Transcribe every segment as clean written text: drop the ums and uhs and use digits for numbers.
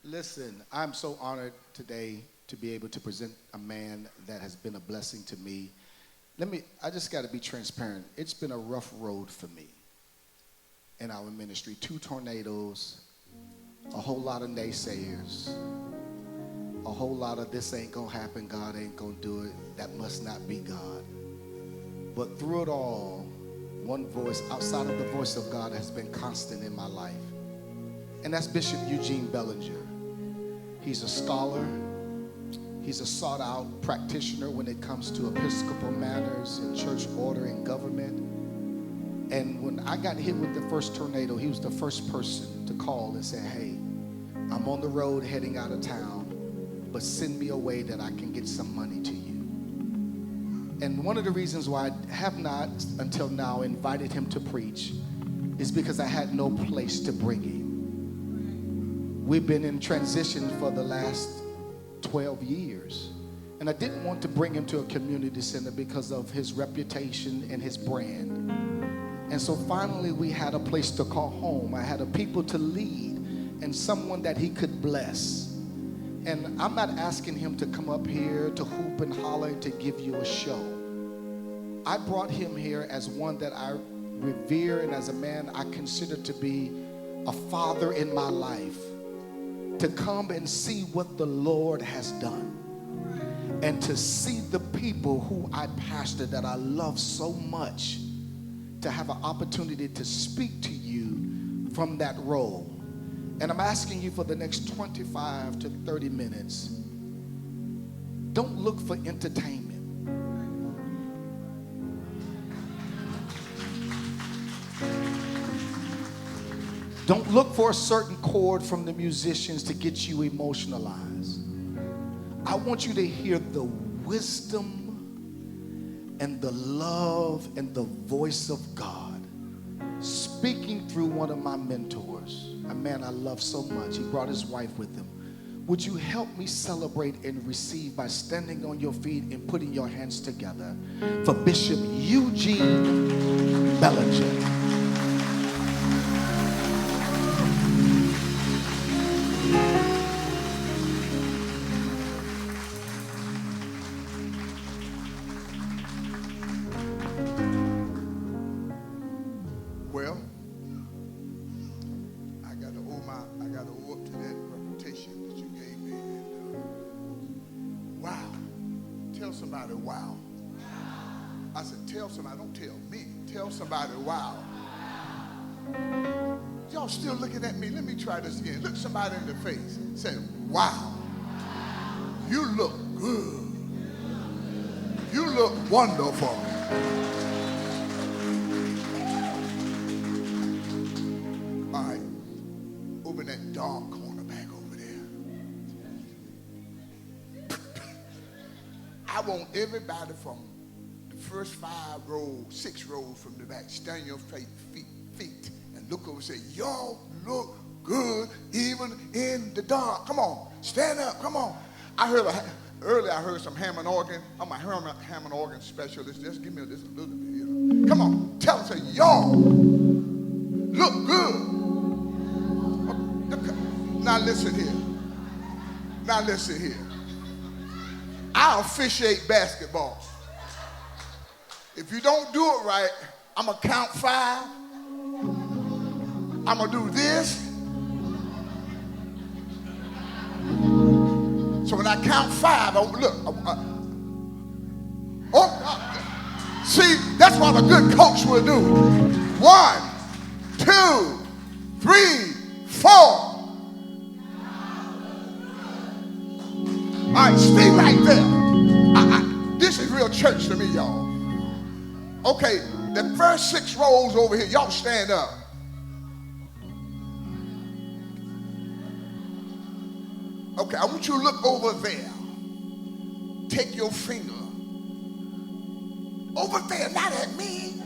Listen, I'm so honored today to be able to present a man that has been a blessing to me. I just got to be transparent. It's been a rough road for me in our ministry. 2 tornadoes, a whole lot of naysayers, a whole lot of this ain't gonna happen, God ain't gonna do it, that must not be God. But through it all, one voice outside of the voice of God has been constant in my life. And that's Bishop Eugene Bellinger. He's a scholar. He's a sought-out practitioner when it comes to Episcopal matters and church order and government. And when I got hit with the first tornado, he was the first person to call and say, hey, I'm on the road heading out of town, but send me a way that I can get some money to you. And one of the reasons why I have not, until now, invited him to preach is because I had no place to bring him. We've been in transition for the last 12 years. And I didn't want to bring him to a community center because of his reputation and his brand. And so finally we had a place to call home. I had a people to lead and someone that he could bless. And I'm not asking him to come up here to hoop and holler to give you a show. I brought him here as one that I revere and as a man I consider to be a father in my life, to come and see what the Lord has done and to see the people who I pastor that I love so much, to have an opportunity to speak to you from that role. And I'm asking you for the next 25 to 30 minutes, don't look for entertainment. Don't look for a certain chord from the musicians to get you emotionalized. I want you to hear the wisdom and the love and the voice of God speaking through one of my mentors, a man I love so much. He brought his wife with him. Would you help me celebrate and receive by standing on your feet and putting your hands together for Bishop Eugene Bellinger. Well, I got to owe up to that reputation that you gave me. And, wow. Tell somebody wow. I said, tell somebody, don't tell me. Tell somebody wow. Y'all still looking at me? Let me try this again. Look somebody in the face. Say, wow. You look good. You look wonderful. All right, over in that dark corner back over there. I want everybody from the first 6 rows from the back, stand your feet and look over and say, y'all look good even in the dark. Come on, stand up, come on. Earlier I heard some Hammond organ. I'm a Hammond organ specialist. Just give me this a little bit, you know. Come on, tell us, say, y'all look good. Now listen here. I officiate basketball. If you don't do it right, I'm going to count 5. I'm going to do this. So when I count 5, see, that's what a good coach will do. 1, 2, 3, 4. All right, stay right there. This is real church to me, y'all. Okay, the first 6 rows over here, y'all stand up. Okay, I want you to look over there. Take your finger. Over there, not at me.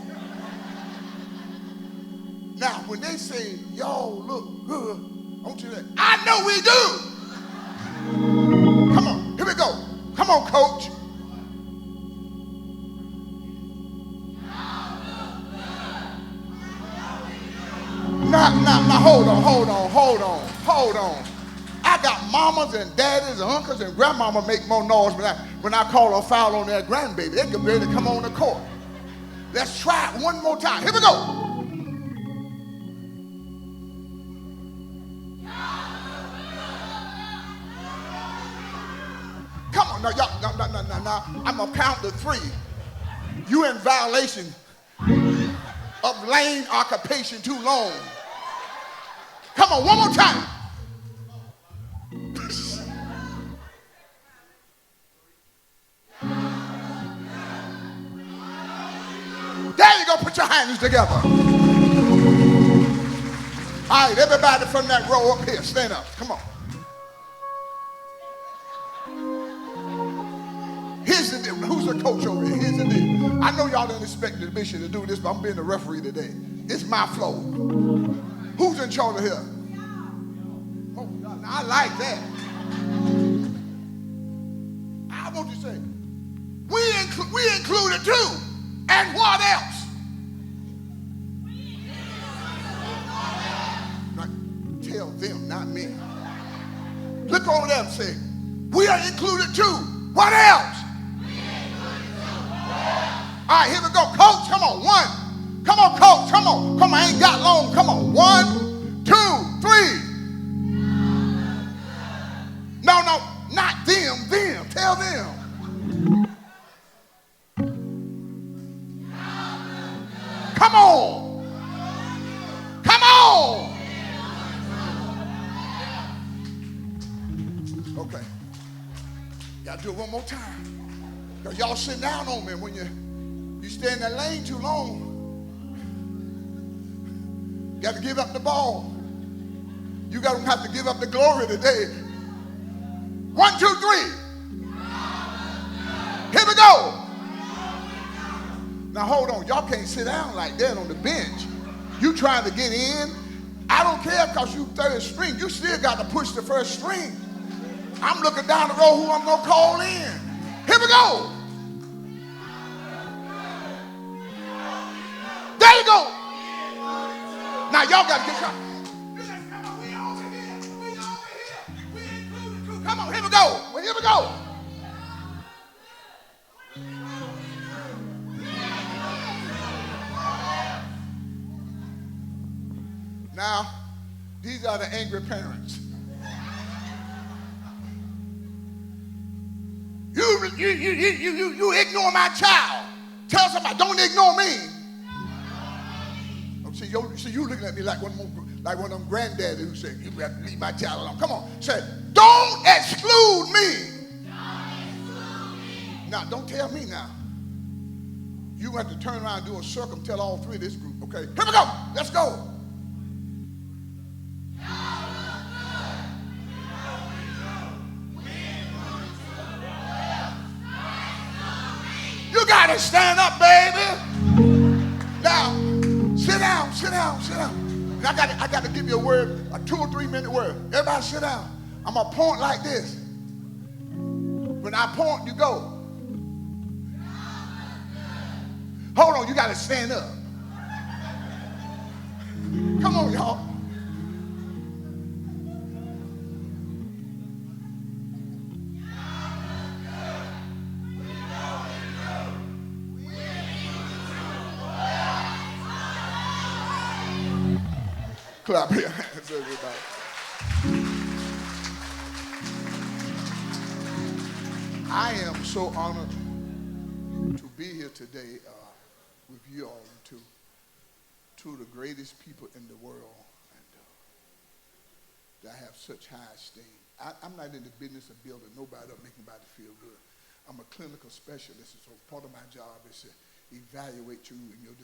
Now, when they say, y'all look good, I want you to say, I know we do. Come on, here we go. Come on, coach. Now, hold on. I I got mamas and daddies and uncles and grandmama make more noise when I call a foul on their grandbaby. They get ready to come on the court. Let's try it one more time. Here we go. Come on, now, y'all, no. I'm going to count to 3. You in violation of lane occupation too long. Come on, one more time. There you go, put your hands together. All right, everybody from that row up here, stand up, come on. Here's the deal. Who's the coach over here? Here's the deal. I know y'all didn't expect the bishop to do this, but I'm being the referee today. It's my flow. Who's in charge of here? Oh, God, I like that. I want you to say, we included too. And what else? Now, tell them, not me. Look over there and say, we are included too. What else? All right, here we go. Coach, come on. 1. Come on, coach. Come on. Come on, I ain't got long. Come on. 1, 2, 3. No, not them. Them. Tell them. Come on. Come on. Okay. Gotta do it one more time. Because y'all sit down on me when you stay in that lane too long. You got to give up the ball. You got to have to give up the glory today. 1, 2, 3. Here we go. Now hold on. Y'all can't sit down like that on the bench. You trying to get in. I don't care because you third string. You still got to push the first string. I'm looking down the road who I'm going to call in. Here we go. There you go. Now y'all got to get some. Come on, here we go. Well, here we go. Now, these are the angry parents. You ignore my child. Tell somebody, don't ignore me. See, you looking at me like one of them granddaddies who said, you have to leave my child alone. Come on, say, don't exclude me. Now, don't tell me now. You have to turn around and do a circle and tell all 3 of this group, okay? Here we go. Let's go. You got to stand up, baby. Now, sit down. And I got to give you a word, a 2 or 3 minute word. Everybody sit down. I'm going to point like this. When I point, you go. Hold on, you got to stand up. Come on, y'all. Clap your hands, everybody. I am so honored to be here today with you all, two of the greatest people in the world, and that have such high esteem. I'm not in the business of building nobody up, making nobody feel good. I'm a clinical specialist, so part of my job is to evaluate you and your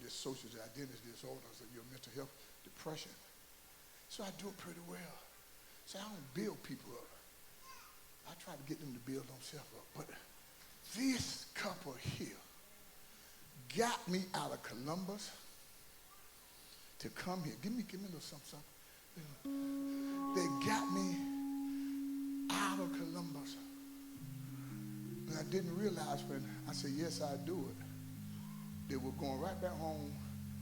social identity disorders and your mental health, depression. So I do it pretty well. So I don't build people up. I try to get them to build themselves up. But this couple here got me out of Columbus to come here. Give me a little something. They got me out of Columbus. And I didn't realize when I said, yes, I do it, they were going right back home.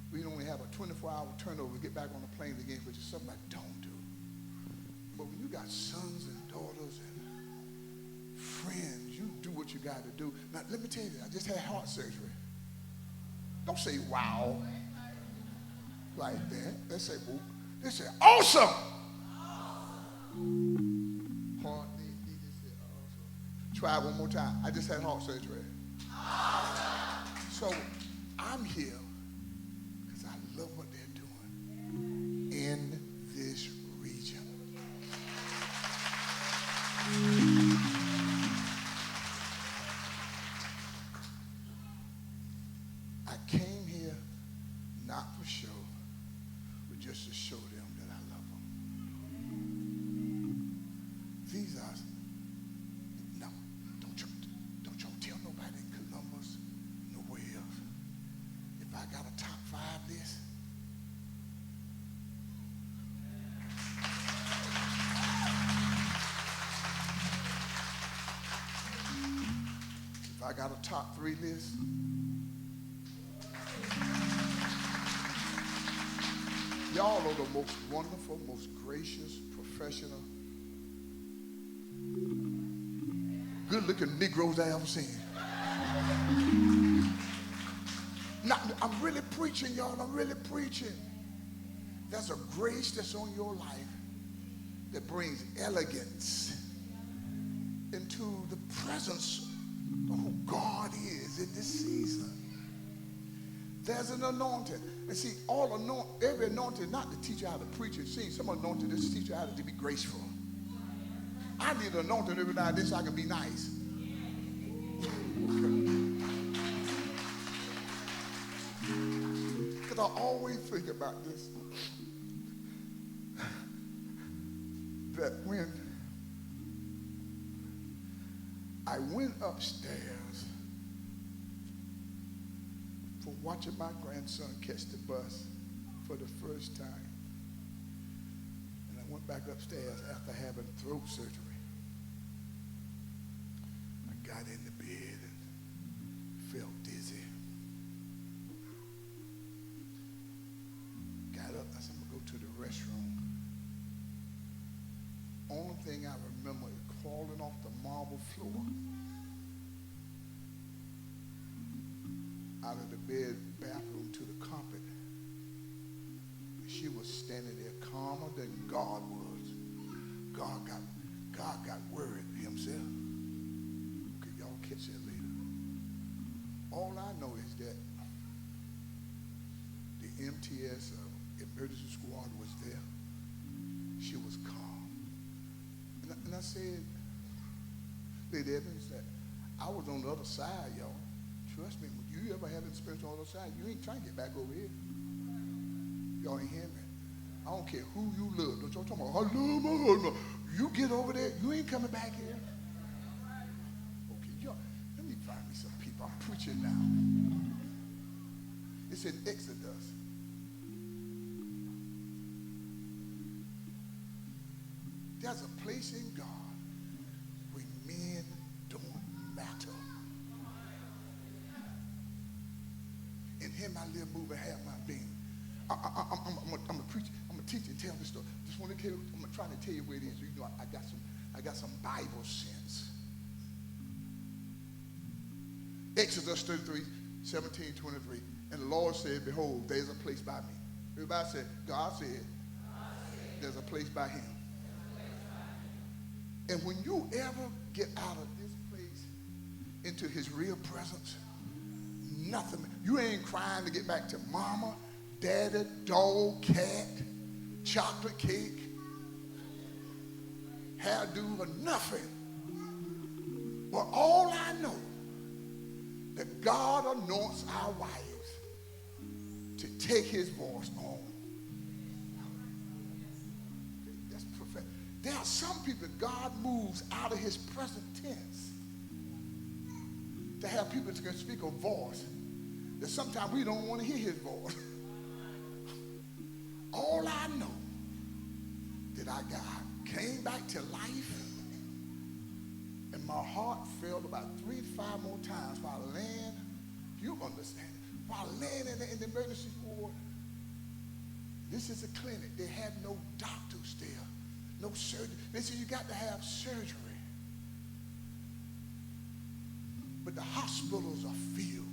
We only have a 24-hour turnover to get back on the plane again, which is something I don't do. But when you got sons and daughters and friends, you do what you got to do. Now, let me tell you, I just had heart surgery. Don't say wow like that. Let's say, whoop. They say, awesome. Heart need to say awesome. Try it one more time. I just had heart surgery. So I'm here because I love what they're doing in this region. I came here not for show, but just to show them that I love them. These are, no, don't you tell nobody in Columbus, nowhere else. If I got a top 5 list, if I got a top 3 list, y'all are the most wonderful, most gracious, professional, good-looking Negroes I ever seen. Now, I'm really preaching, y'all. I'm really preaching. There's a grace that's on your life that brings elegance into the presence of who God is in this season. There's an anointing. And see, every anointing not to teach you how to preach and sing. Some anointing just teach you how to be graceful. I need an anointing every now and then so I can be nice. Because I always think about this. That when I went upstairs for watching my grandson catch the bus for the first time, and I went back upstairs after having throat surgery. I got in the bed and felt dizzy. Got up, I said, I'm gonna go to the restroom. Only thing I remember is crawling off the marble floor out of the bathroom to the carpet. She was standing there calmer than God was. God got worried himself. Okay, y'all catch that later. All I know is that the MTS emergency squad was there. She was calm. And I said, Lady Evans, that I was on the other side, y'all. Trust me, when you ever had an experience on the other side, you ain't trying to get back over here. Y'all ain't hearing me. I don't care who you love. Don't y'all talking about, I love my husband. You get over there, you ain't coming back here. Okay, y'all, let me find me some people. I'm preaching now. It's in Exodus. There's a place in God where men don't matter. In him I live, move, and have my being. I'm a preacher. I'm a teacher. Tell this story. Just want to tell you, I'm trying to tell you where it is. You know, I got some Bible sense. Exodus 33, 17, 23. And the Lord said, behold, there's a place by me. Everybody said, God said, there's a place by him. And when you ever get out of this place into his real presence, nothing, you ain't crying to get back to mama, daddy, dog, cat, chocolate cake, hairdo, or nothing. But all I know, that God anoints our wives to take his voice on. That's prophetic. There are some people God moves out of his present tense to have people to speak a voice that sometimes we don't want to hear his voice. All I know that I came back to life, and my heart fell about 3 to 5 more times while laying, you understand, while laying in the emergency ward. This is a clinic. They had no doctors there No surgery. They said you got to have surgery. But the hospitals are filled.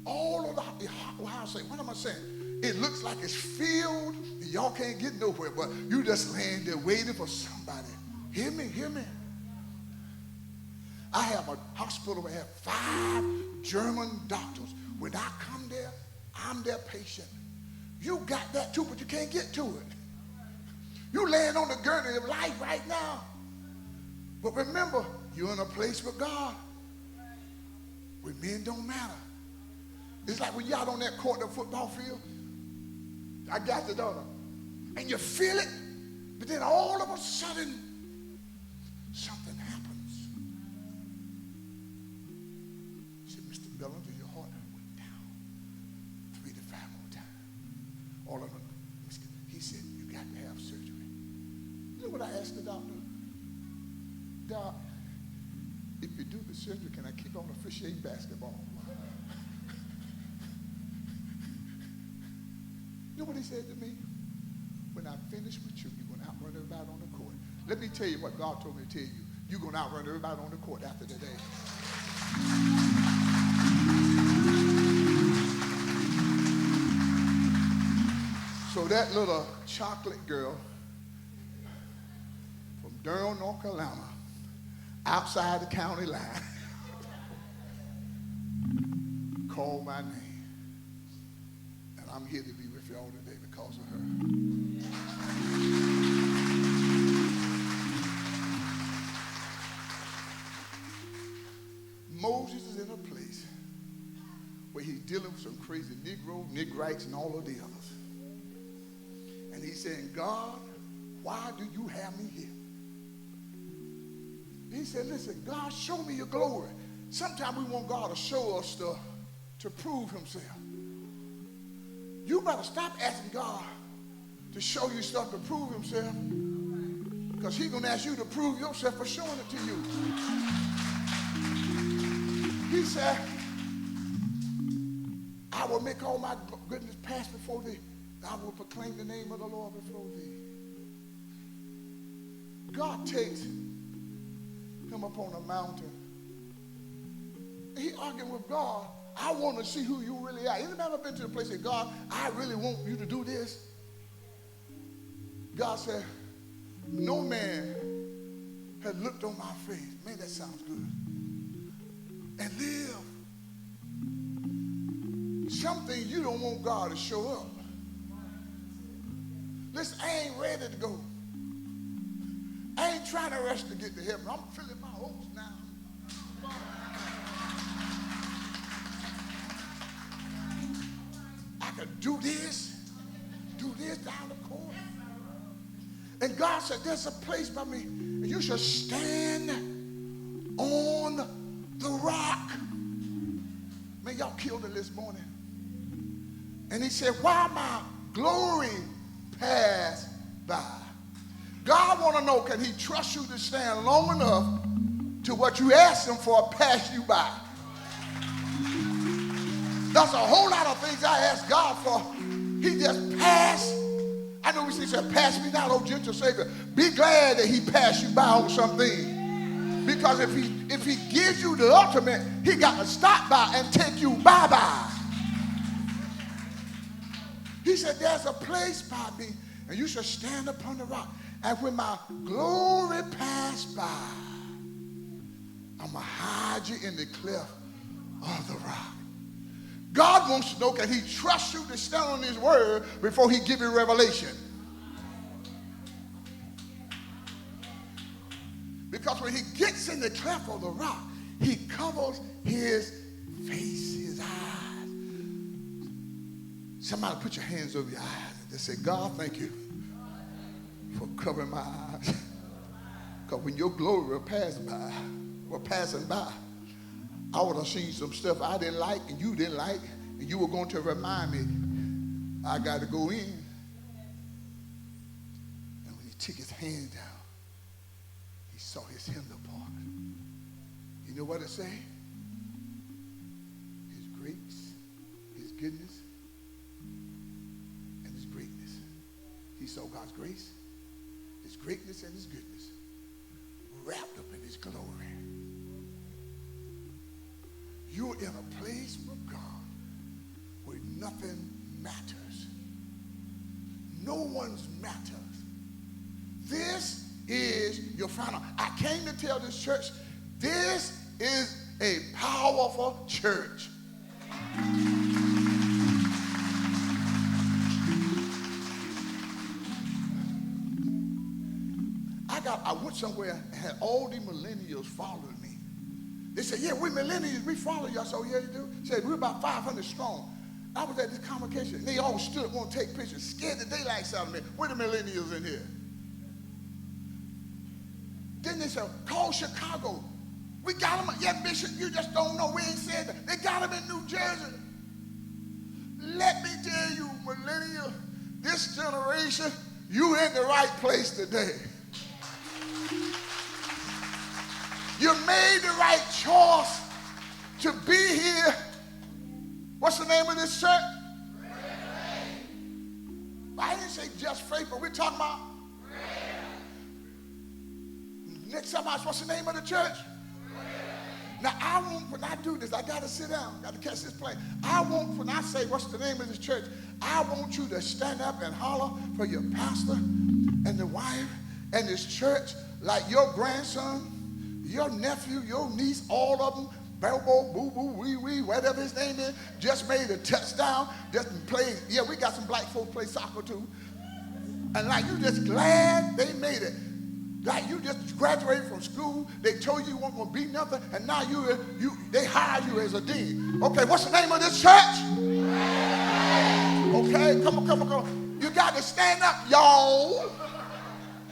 All of the what am I saying? It looks like it's filled, and y'all can't get nowhere, but you just laying there waiting for somebody. Hear me, hear me. I have a hospital where I have 5 German doctors. When I come there, I'm their patient. You got that too, but you can't get to it. You laying on the gurney of life right now. But remember, you're in a place with God where men don't matter. It's like when you're out on that court, the football field. I got the daughter. And you feel it, but then all of a sudden, something happens. He said, Mr. Bellinger, your heart went down 3 to 5 more times. All of them. He said, you got to have surgery. You know what I asked the doctor? Doc, if you do the surgery, can I keep on officiating basketball? You know what he said to me? When I finish with you, you're going to outrun everybody on the court. Let me tell you what God told me to tell you. You're going to outrun everybody on the court after today. So that little chocolate girl from Durham, North Carolina, outside the county line, called my name. And I'm here to be with y'all today because of her. Moses is in a place where he's dealing with some crazy Negrites, and all of the others. And he's saying, God, why do you have me here? He said, listen, God, show me your glory. Sometimes we want God to show us stuff to prove himself. You better stop asking God to show you stuff to prove himself, because he's going to ask you to prove yourself for showing it to you. He said, I will make all my goodness pass before thee. I will proclaim the name of the Lord before thee. God takes him up on a mountain. He arguing with God. I want to see who you really are. Anybody ever been to the place that God, I really want you to do this? God said, no man has looked on my face. Man, that sounds good. And live. Something you don't want God to show up. Listen, I ain't ready to go. I ain't trying to rush to get to heaven. I'm filling my hopes now. I could do this down the court. And God said, there's a place by me, and you shall stand on the rock. Man, y'all killed it this morning. And he said, while my glory passed by. God want to know, can he trust you to stand long enough to what you asked him for pass you by? That's a whole lot of things I asked God for. He just passed. I know we said, pass me not, oh gentle Savior. Be glad that he passed you by on something. Because if he gives you the ultimate, he got to stop by and take you bye-bye. He said, there's a place by me, and you shall stand upon the rock. And when my glory pass by, I'm going to hide you in the cleft of the rock. God wants to know, can he trust you to stand on his word before he give you revelation? Because when he gets in the cleft of the rock, he covers his face, his eyes. Somebody put your hands over your eyes and just say, God, thank you for covering my eyes. Because when your glory were passing by, I would have seen some stuff I didn't like and you didn't like, and you were going to remind me, I got to go in. And when he took his hand down, he saw his hinder part. You know what it say? His grace, his goodness, and his greatness. He We saw God's grace, his greatness, and his goodness wrapped up in his glory. You're in a place with God where nothing matters. No one's matters. This is your final. I came to tell this church, this is a powerful church. I went somewhere and had all the millennials following me. They said, yeah, we millennials, we follow you. I said, oh, yeah, you do? They said, we're about 500 strong. I was at this convocation, and they all stood, want to take pictures, scared the daylights out of me. Where the millennials in here? Then they said, call Chicago. We got them. Yeah, Bishop, you just don't know. We ain't said that. They got them in New Jersey. Let me tell you, millennial, this generation, you in the right place today. You made the right choice to be here. What's the name of this church? I didn't say just faith, but we're talking about next time I ask, what's the name of the church? Now, I want, when I do this, I got to sit down, got to catch this plane. I want, when I say, what's the name of this church, I want you to stand up and holler for your pastor and the wife and this church like your grandson, your nephew, your niece, all of them, Bobo, Boo Boo, Wee Wee, whatever his name is, just made a touchdown, just played. Yeah, we got some black folks play soccer too. And like you just glad they made it. Like you just graduated from school, they told you you weren't going to be nothing, and now they hired you as a dean. Okay, what's the name of this church? Okay, come on. You got to stand up, y'all.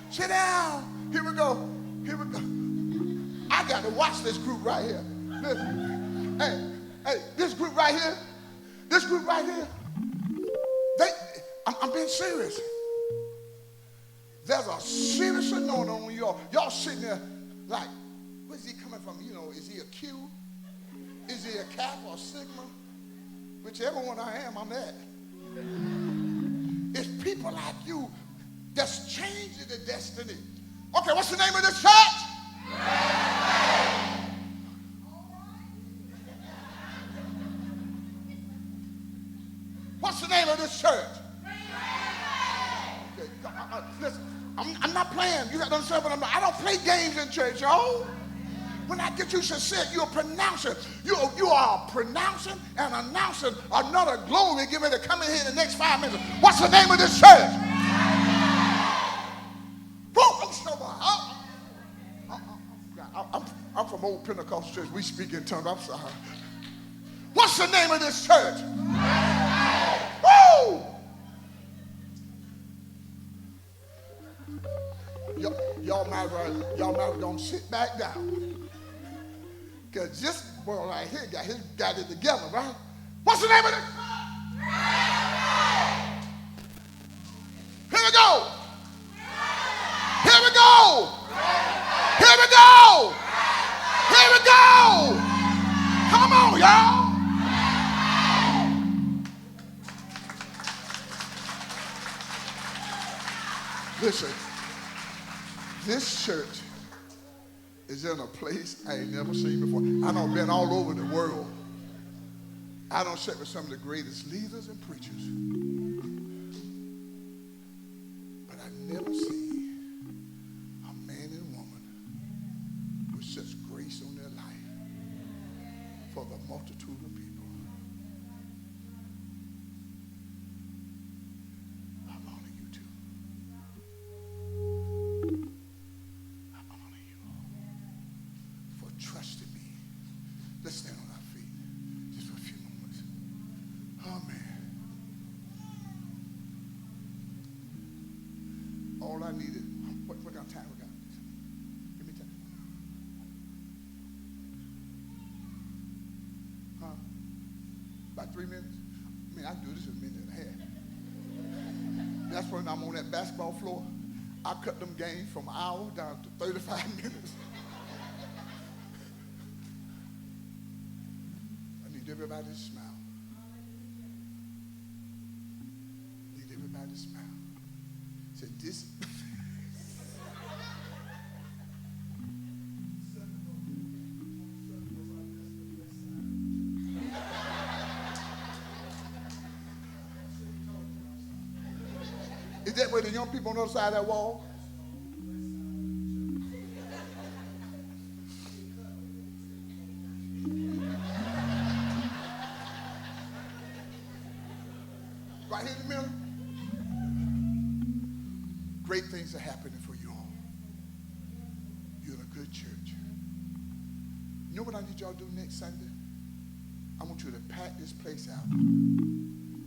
Sit down. Here we go. I got to watch this group right here. Listen. Hey, this group right here, I'm being serious. There's a serious anointing on y'all. Y'all sitting there like, where's he coming from? You know, is he a Q? Is he a Kappa or Sigma? Whichever one I am, I'm that. It's people like you that's changing the destiny. Okay, what's the name of this church? What's the name of this church? Okay, listen, I'm not playing. You got to understand what I'm doing. I don't play games in church, y'all. When I get you to sit, you're a pronouncer. You are pronouncing and announcing another glory given to come in here in the next 5 minutes. What's the name of this church? I'm from old Pentecostal church. We speak in tongues. I'm sorry. What's the name of this church? Woo! Y'all might as well don't sit back down. Because this boy right here got it together, right? What's the name of this? Here we go. Here we go. Here we go. Here we go. Come on, y'all. Listen, this church is in a place I ain't never seen before. I done been all over the world. I done sat with some of the greatest leaders and preachers. But I never seen a man and woman with such grace on their life for the multitude of people. I honor you too. I honor you for trusting me. Let's stand on our feet just for a few moments. Oh, man. All I needed, what kind of time we got? Give me time. Huh? About 3 minutes? I mean, I can do this in a minute and a half. That's when I'm on that basketball floor. I cut them games from an hour down to 35 minutes. I need everybody to smile. I need everybody to smile. said, this. Is that where the young people on the other side of that wall? Right here in the middle? Great things are happening for you all. You're in a good church. You know what I need y'all to do next Sunday? I want you to pack this place out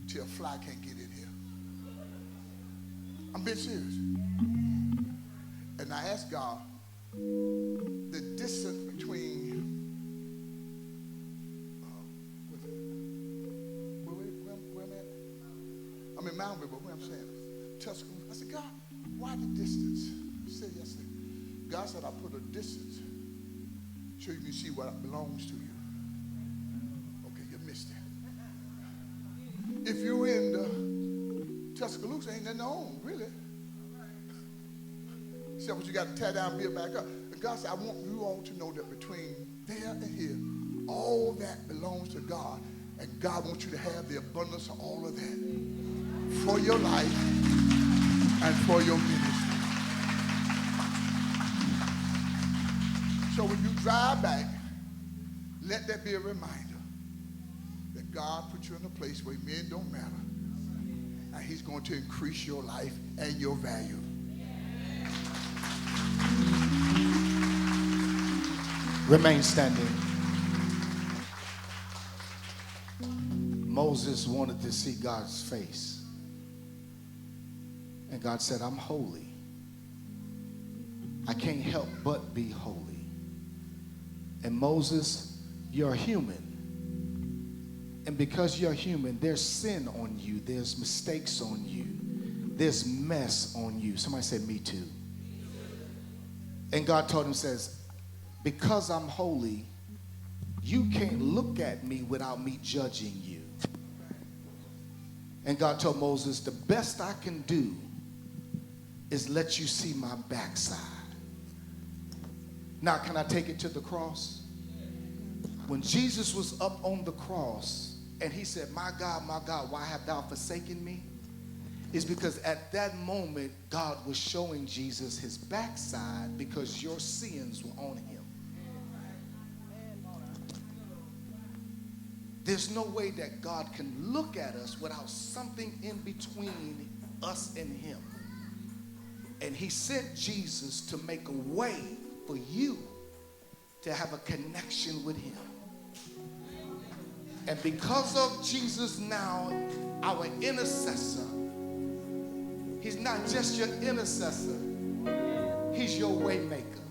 till a fly can't get in here. I'm being serious. And I asked God the distance between where I'm at? I'm in Moundville, but where I'm saying Tuscaloosa. I said, God, why the distance? He said yesterday. God said, I put a distance so you can see what belongs to you. Okay, you missed it. If you're in the Tuscaloosa, ain't nothing on, really. Except what you got to tear down and build back up. And God said, I want you all to know that between there and here, all that belongs to God. And God wants you to have the abundance of all of that for your life and for your ministry. So when you drive back, let that be a reminder that God put you in a place where men don't matter. And he's going to increase your life and your value. Remain standing. Moses wanted to see God's face. And God said, I'm holy. I can't help but be holy. And Moses, you're human. And because you're human, there's sin on you. There's mistakes on you. There's mess on you. Somebody said, me too. And God told him, says, because I'm holy, you can't look at me without me judging you. And God told Moses, the best I can do is let you see my backside. Now, can I take it to the cross? When Jesus was up on the cross and he said, my God, why have thou forsaken me? It's because at that moment, God was showing Jesus his backside because your sins were on him. There's no way that God can look at us without something in between us and him. And he sent Jesus to make a way for you to have a connection with him. And because of Jesus now, our intercessor, he's not just your intercessor, he's your way maker.